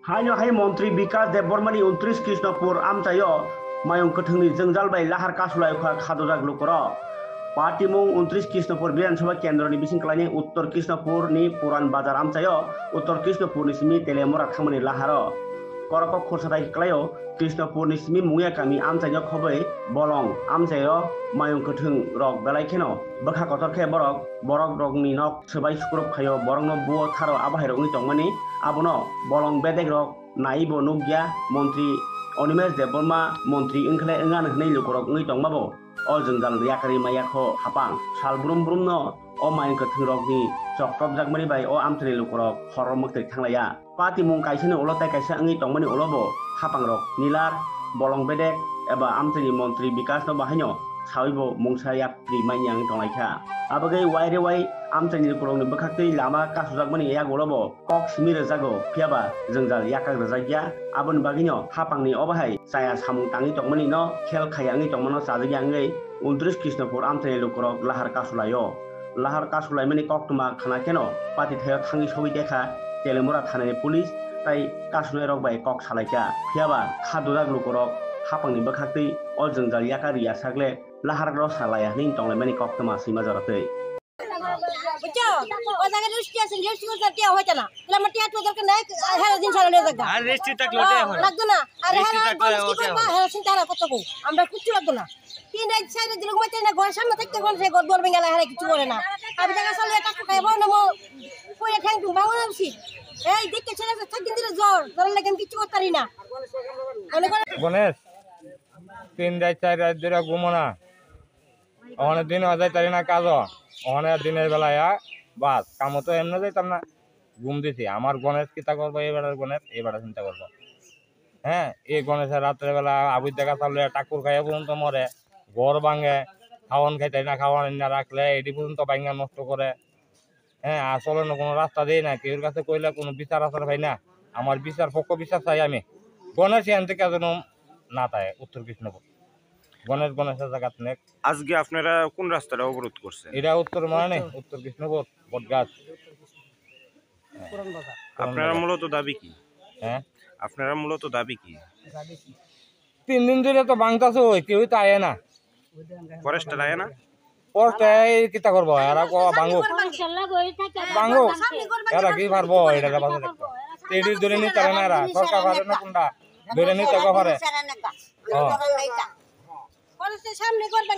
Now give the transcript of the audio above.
हायनो हाय मंत्री विकास देबबर्मानी 29 कृष्णपुर आमचायो मायं कथंनि जोंजालबाय लाहार कासुलाय खादोजाग looker party मुं 29 कृष्णपुर विधानसभा केंद्रनि बिसिंक्लानि उत्तर कृष्णपुरनि पुरान बाजार आमचायो उत्तर कृष्णपुरनि सिमी तेलेमुरा थांमनि लाहार करक खरसाथाय क्लायो कृष्णपुरनि सिमी मुंया कामी आमचायो खबै बलं आमचायो मायं कथं रक बेलायखेनो बखा कतरखे borok rokni nok sebai sukurup khayo borokno buo tharo abahair ungni tongmani abono bolong bedek rok naibo nugya montri Onimes Deborma montri ingkhle engan hnei lukorok ungni tongmabo o jongjal yakari mayakho hapang sal brum no o main kathung rokni chokprop jakmani bai o amtri lukorok horor mukti thanglaya pati mung kaisani ulotai kaisa ungni tongmani ulobo hapang rok nilar bolong bedek eba amtri montri bikas no bahanyo sawibo mungsayak primanyang tonglaikha abagai waire wai amtani kurong ni bakakti lama kasujagmani ya golobo kok simire jago phiaba jongjal yakak rajagya abon baginyo hapangni obahai saya samung tangi tongmani no khel khayangi tongmano sajagyangai 29 Krishnapur amtani lukurok lahar kasulai mani koktuma khana keno pati thayo thangi sobi dekha telemura thanani police tai kasunai rok bai kok salaika phiaba khadujag lukurok hapangni bakakti o jongjal yakari yasagle lahar ro salaya ning tonglai mani koktuma sima jaratei বুঝছো ওই জায়গায় restriction টিয়া হইছে না তাহলে আমার টিয়া তো দরকার নাই হেরা দিন ছাড়া নিয়ে যাগা আর রেস্ট্রি থাকলে ওটাই হয় লাগতো না আর হেরা কি করবা হেরা চিন্তা না কত কো আমরা কিচ্ছু লাগতো না তিন রাত চার দিন ঘুমাইতে না ঘরের সামনে থাকতে কোন সে ঘর দরবে গেলা হেরা কিছু করে না আমি জায়গা চলে টাকা খাইবো না মো কইরা ঠ্যাং টু ভাঙো না উচিত এই দেখতে ছেলে থাকদিন দিলে জ্বর লাগে আমি কিছু করতে পারি না গণেশ 3 রাত 4 রাত ধরে ঘুমো না অনেক দিন হয়ে যায় না কাজ অনেক দিনের বেলায় বাস কামো তো এমনি যাইতাম না ঘুম দিছি আমার গণেশ কিতা করবো এবারের গণেশ এবারে চিন্তা করবো হ্যাঁ এই গণেশের রাত্রে বেলা আবুর দেখা চাললে টাকুর খাইয়া পর্যন্ত মরে ঘর ভাঙে খাওয়ান খাইতে না খাওয়ান না রাখলে এটি পর্যন্ত ভাঙা নষ্ট করে হ্যাঁ আসলে কোনো রাস্তা দেয় না কেউর কাছে কইলে কোনো বিচার আচার পাই না আমার বিচার পক্ষ বিচার চাই আমি গণেশ এখান থেকে যেন না থাকে উত্তর কৃষ্ণপুর গণেশের জায়গা নেক আজকে আপনারা কোন রাস্তাটা অবরোধ করছেন? এটা উত্তর মানে উত্তর কৃষ্ণপুর বটগাছ আপনারা মূলত দাবি কি? হ্যাঁ আপনারা মূলত দাবি কি? 3 দিন ধরে তো ভাঙতাছে ওই কেউ তো আয় না ফরেস্টার আয় না পরে কিতা করবো এরা ভাঙুক এরা কি পারবো এটা বাজে দেখবো এটির ধরে নিতে পারে না এরা সরকার পারে না কোনটা ধরে নিতে পারে সামনে করবেন